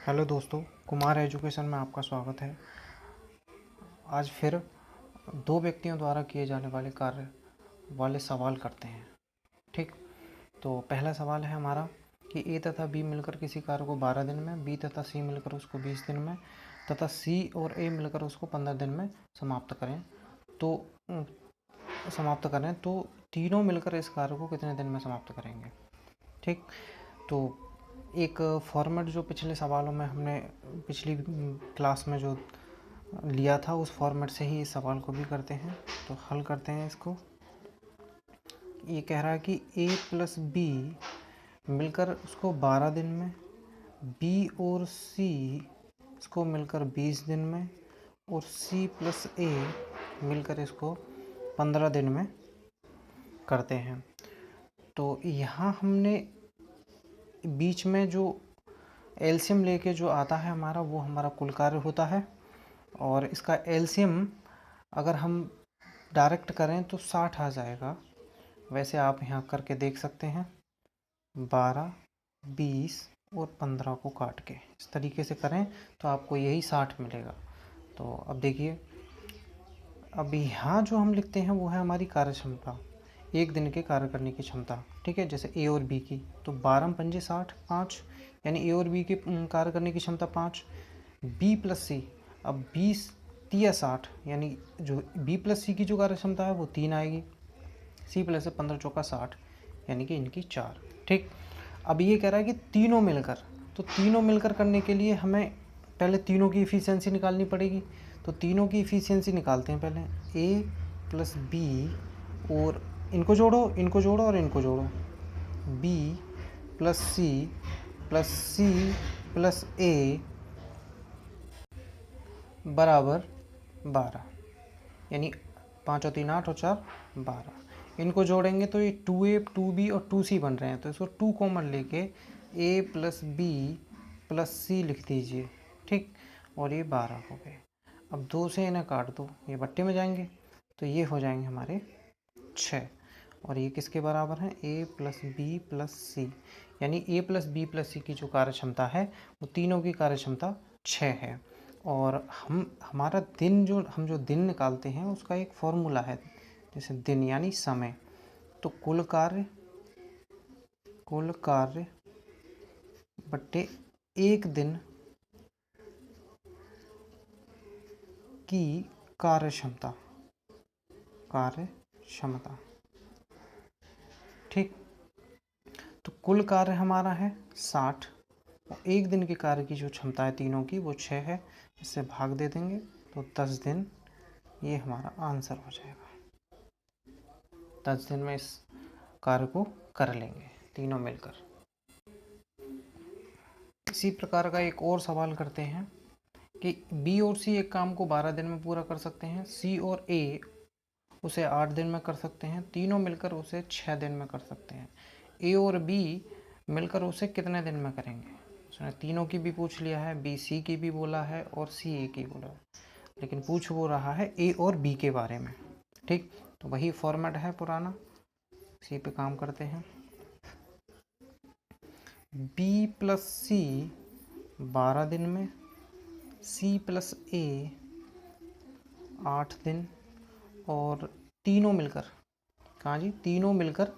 Hello दोस्तों, Kumar education में आपका स्वागत है। आज फिर दो व्यक्तियों द्वारा किए जाने वाले कार्य वाले सवाल करते हैं। ठीक, तो पहला सवाल है हमारा कि ए तथा बी मिलकर किसी कार्य को 12 दिन में, बी तथा सी मिलकर उसको 20 दिन में तथा सी और ए मिलकर उसको 15 दिन में समाप्त करें। तो तीनों मिलकर इस कार्य को कितने दिन में समाप्त करेंगे। ठीक, तो एक फॉर्मेट जो पिछले सवालों में हमने पिछली क्लास में जो लिया था उस फॉर्मेट से ही इस सवाल को भी करते हैं। तो हल करते हैं इसको। ये कह रहा है कि a प्लस बी मिलकर उसको 12 दिन में, b और c इसको मिलकर 20 दिन में और c प्लस a मिलकर इसको 15 दिन में करते हैं। तो यहाँ हमने बीच में जो एलसीएम लेके जो आता है हमारा, वो हमारा कुल कार्य होता है। और इसका एलसीएम अगर हम डायरेक्ट करें तो 60 आ जाएगा। वैसे आप यहाँ करके देख सकते हैं, 12, 20 और 15 को काट के इस तरीके से करें तो आपको यही 60 मिलेगा। तो अब देखिए, अब यहाँ जो हम लिखते हैं वो है हमारी कार्य क्षमता, एक दिन के कार्य करने की क्षमता। ठीक है, जैसे ए और बी की, तो 12 पंजे 60, 5, यानी ए और बी के कार्य करने की क्षमता 5। बी प्लस सी, अब 20 तिया 60, यानी जो बी प्लस सी की जो कार्य क्षमता है वो 3 आएगी। सी प्लस से 15 चौका 60, यानी कि इनकी 4। ठीक, अब ये कह रहा है कि तीनों मिलकर, तो तीनों मिलकर करने के लिए हमें पहले तीनों की इफ़िशियंसी निकालनी पड़ेगी। तो तीनों की इफ़िशियंसी निकालते हैं पहले। ए प्लस बी और इनको जोड़ो, इनको जोड़ो और इनको जोड़ो। बी प्लस सी प्लस ए बराबर 12, यानी 5 और 3 8 और 4 12। इनको जोड़ेंगे तो ये 2a 2b और 2c बन रहे हैं। तो इसको 2 कॉमन लेके a प्लस बी प्लस सी लिख दीजिए। ठीक, और ये 12 हो गए। अब 2 से इन्हें काट दो, ये बट्टे में जाएंगे तो ये हो जाएंगे हमारे 6। और ये किसके बराबर है, a प्लस बी प्लस सी, यानी a प्लस बी प्लस सी की जो कार्य क्षमता है वो तीनों की कार्य क्षमता 6 है। और हमारा दिन हम जो दिन निकालते हैं उसका एक फॉर्मूला है, जैसे दिन यानी समय। तो कुल कार्य बट्टे एक दिन की कार्य क्षमता। ठीक, तो कुल कार्य हमारा है 60 और एक दिन के कार्य की जो क्षमता है तीनों की वो 6 है। इससे भाग दे देंगे तो 10 दिन, ये हमारा आंसर हो जाएगा। 10 दिन में इस कार्य को कर लेंगे तीनों मिलकर। इसी प्रकार का एक और सवाल करते हैं कि बी और सी एक काम को 12 दिन में पूरा कर सकते हैं, सी और ए उसे 8 दिन में कर सकते हैं, तीनों मिलकर उसे 6 दिन में कर सकते हैं। ए और बी मिलकर उसे कितने दिन में करेंगे। उसने तीनों की भी पूछ लिया है, बी सी की भी बोला है और सी ए की बोला है, लेकिन पूछ वो रहा है ए और बी के बारे में। ठीक, तो वही फॉर्मेट है पुराना, सी पे काम करते हैं। बी प्लस सी 12 दिन में, सी प्लस ए 8 दिन, और तीनों मिलकर, कहाँ जी, तीनों मिलकर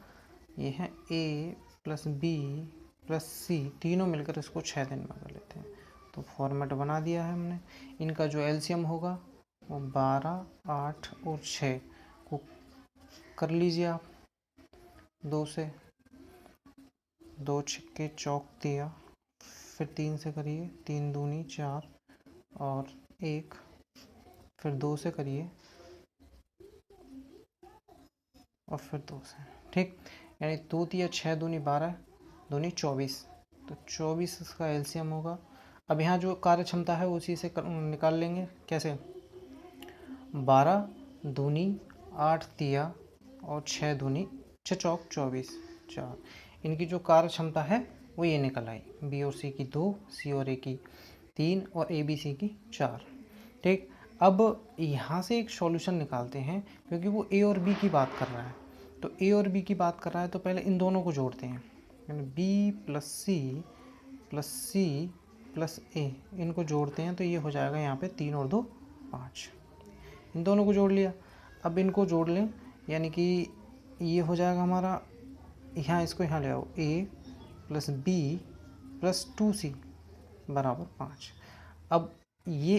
ये हैं ए प्लस बी प्लस सी, तीनों मिलकर इसको 6 दिन में कर लेते हैं। तो फॉर्मेट बना दिया है हमने। इनका जो एलसीएम होगा वो 12, 8 और 6 को कर लीजिए आप। 2 से 2 छक्के चौक दिया, फिर 3 से करिए, 3 दूनी 4 और 1, फिर 2 से करिए और फिर 2 से। ठीक, यानी 2 तिया 6 दूनी 12, दूनी 24, तो 24 इसका एलसीएम होगा। अब यहाँ जो कार्य क्षमता है उसी से निकाल लेंगे। कैसे, 12 दूनी 8 तिया और 6 दूनी 6 चौक 24 4, इनकी जो कार्य क्षमता है वो ये निकल आई। बी और सी की 2, सी और ए की 3 और ए बी सी की 4। ठीक, अब यहाँ से एक सॉल्यूशन निकालते हैं, क्योंकि वो ए और बी की बात कर रहा है। तो ए और बी की बात कर रहा है तो पहले इन दोनों को जोड़ते हैं, यानी बी प्लस सी प्लस ए, इनको जोड़ते हैं तो ये हो जाएगा यहाँ पे 3 और 2 5। इन दोनों को जोड़ लिया। अब इनको जोड़ लें, यानी कि ये हो जाएगा हमारा, यहाँ इसको यहाँ ले आओ, ए प्लस बी प्लस 2c बराबर 5। अब ये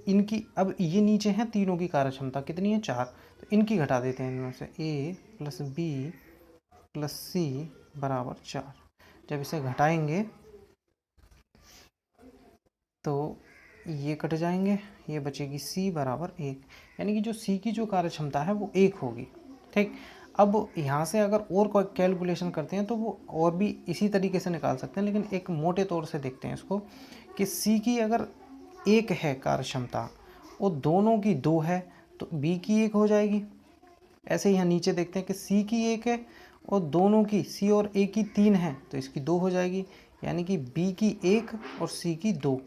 इनकी, अब ये नीचे हैं तीनों की कार्यक्षमता कितनी है 4, तो इनकी घटा देते हैं इनमें से, ए प्लस बी प्लस सी बराबर 4। जब इसे घटाएंगे तो ये कट जाएंगे, ये बचेगी सी बराबर 1, यानी कि जो सी की जो कार्यक्षमता है वो 1 होगी। ठीक, अब यहाँ से अगर और कोई कैलकुलेशन करते हैं तो वो और भी इसी तरीके से निकाल सकते हैं, लेकिन एक मोटे तौर से देखते हैं इसको कि सी की अगर 1 है कार्यक्षमता और दोनों की 2 है तो बी की 1 हो जाएगी। ऐसे यहाँ नीचे देखते हैं कि सी की 1 है और दोनों की, सी और ए की 3 है तो इसकी 2 हो जाएगी, यानी कि बी की 1 और सी की 2,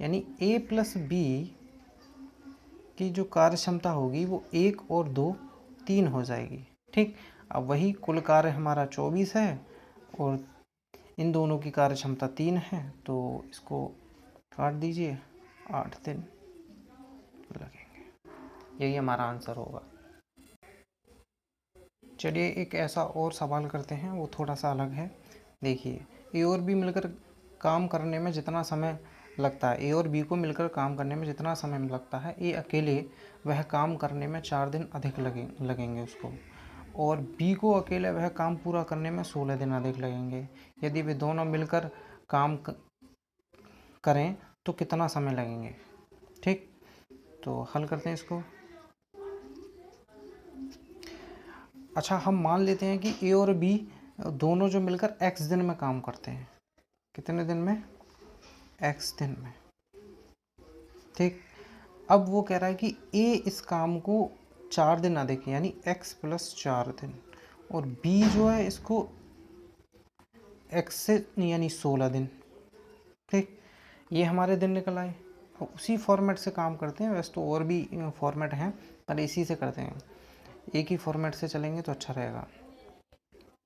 यानी ए प्लस बी की जो कार्यक्षमता होगी वो 1 और 2 3 हो जाएगी। ठीक, अब वही कुल कार्य हमारा 24 है और इन दोनों की कार्यक्षमता 3 है, तो इसको काट दीजिए, 8 दिन लगेंगे। यही हमारा आंसर होगा। चलिए एक ऐसा और सवाल करते हैं, वो थोड़ा सा अलग है। देखिए, ए और बी मिलकर काम करने में जितना समय लगता है, ए और बी को मिलकर काम करने में जितना समय लगता है, ए अकेले वह काम करने में 4 दिन अधिक लगेंगे उसको, और बी को अकेले वह काम पूरा करने में 16 दिन अधिक लगेंगे। यदि वे दोनों मिलकर काम करें तो कितना समय लगेंगे। ठीक, तो हल करते हैं इसको। अच्छा, हम मान लेते हैं कि ए और बी दोनों जो मिलकर x दिन में काम करते हैं। कितने दिन में? x दिन में। ठीक, अब वो कह रहा है कि ए इस काम को 4 दिन अधिक, यानी x प्लस 4 दिन, और बी जो है इसको x से यानी 16 दिन। ठीक, ये हमारे दिन निकल आए। उसी फॉर्मेट से काम करते हैं, वैसे तो और भी फॉर्मेट हैं पर इसी से करते हैं, एक ही फॉर्मेट से चलेंगे तो अच्छा रहेगा।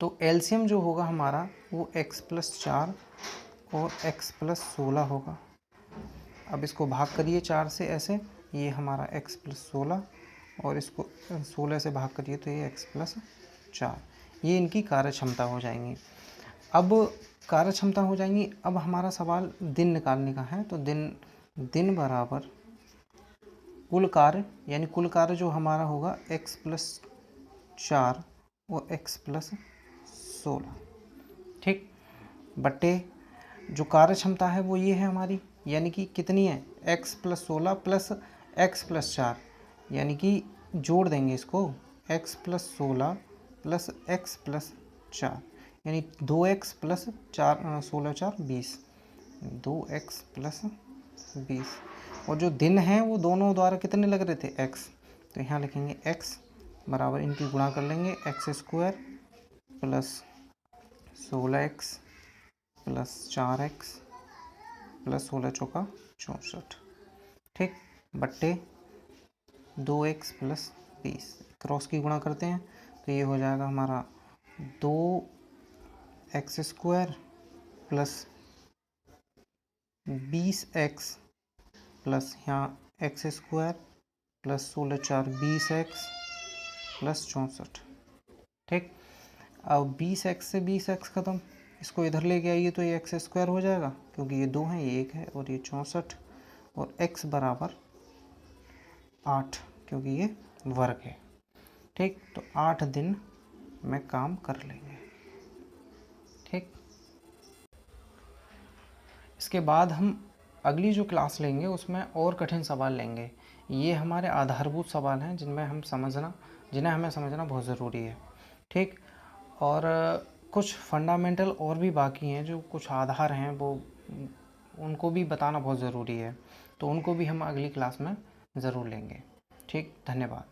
तो एलसीएम जो होगा हमारा वो x प्लस 4 और x प्लस 16 होगा। अब इसको भाग करिए 4 से, ऐसे ये हमारा x प्लस 16 और इसको 16 से भाग करिए तो ये x प्लस 4, ये इनकी कार्यक्षमता हो जाएंगी। अब कार्यक्षमता हो जाएंगी, अब हमारा सवाल दिन निकालने का है। तो दिन बराबर कुल कार्य, यानी कुल कार्य जो हमारा होगा x प्लस 4 और x प्लस 16। ठीक, बट्टे जो कार्य क्षमता है वो ये है हमारी, यानी कि कितनी है, x plus 16 plus x plus 4, यानी कि जोड़ देंगे इसको, x plus 16 plus x plus 4, यानी 2x प्लस 4 16 4 20, 2x प्लस 20। और जो दिन हैं वो दोनों द्वारा कितने लग रहे थे, x, तो यहाँ लिखेंगे x बराबर, इनकी गुणा कर लेंगे, x square plus 16x plus 4x plus 16 चौका 64। ठीक, बट्टे 2x प्लस 20, क्रॉस की गुणा करते हैं तो ये हो जाएगा हमारा 2x square plus 20x plus यहाँ x square plus 16 4 20x plus 64। ठीक, अब 20x से 20x ख़त्म, इसको इधर लेके आइए तो ये एक्स स्क्वायर हो जाएगा, क्योंकि ये 2 है, ये 1 है, और ये 64, और x बराबर 8, क्योंकि ये वर्ग है। ठीक, तो 8 दिन में काम कर लेंगे। ठीक, इसके बाद हम अगली जो क्लास लेंगे उसमें और कठिन सवाल लेंगे। ये हमारे आधारभूत सवाल हैं जिन्हें हमें समझना बहुत ज़रूरी है। ठीक, और कुछ फंडामेंटल और भी बाकी हैं, जो कुछ आधार हैं वो उनको भी बताना बहुत ज़रूरी है, तो उनको भी हम अगली क्लास में ज़रूर लेंगे। ठीक, धन्यवाद।